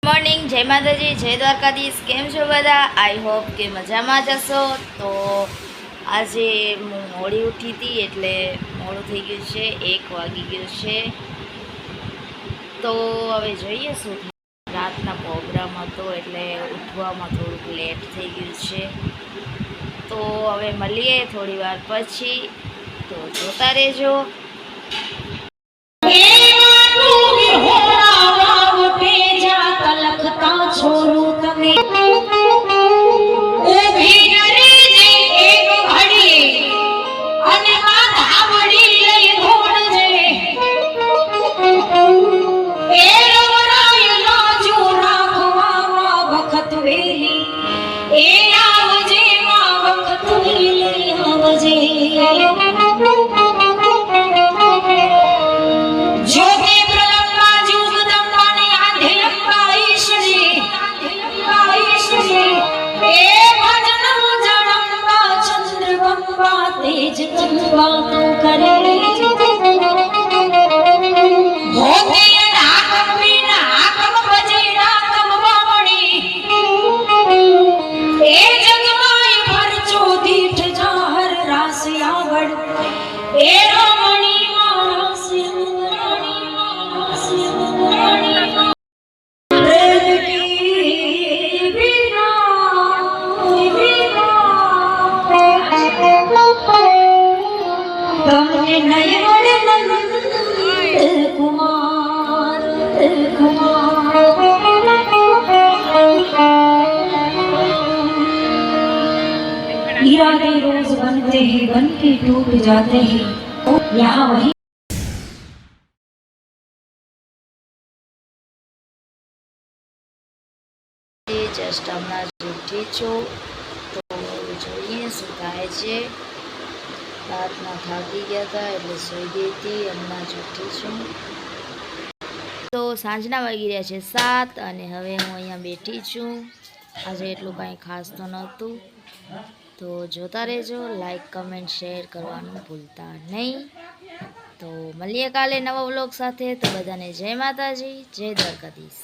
Morning, જય માતાજી, જય દ્વારકાધીશ। કેમ છો બધા? આઈ હોપ કે મજામાં જ હશો। તો આજે હું મોડી ઉઠી હતી એટલે મોડું થઈ ગયું છે, 1 વાગી ગયો છે। તો હવે જોઈએ શું થાય। રાતના પ્રોગ્રામ હતો એટલે ઉઠવામાં થોડુંક લેટ થઈ ગયું છે। તો હવે મળીએ થોડી વાર પછી, તો જોતા રહેજો। इरादे रोज बनते हैं, बन के टूट जाते हैं, यहाँ वही જસ્ટ હમણાં જ ઉઠી છું, તો જોઈએ શું થાય છે। રાતના થાકી ગયા હતા એટલે સૂઈ ગઈ હતી, હમણાં જ ઉઠી છું। તો સાંજના વાગી રહ્યા છે 7 અને હવે હું અહીંયા બેઠી છું। આજે એટલું કાંઈ ખાસ તો નહોતું, તો જોતા રહેજો। લાઈક, કમેન્ટ, શેર કરવાનું ભૂલતા નહીં। તો મળીએ કાલે નવા વ્લોગ સાથે। તો બધાને જય માતાજી, જય દ્વારકાધીશ।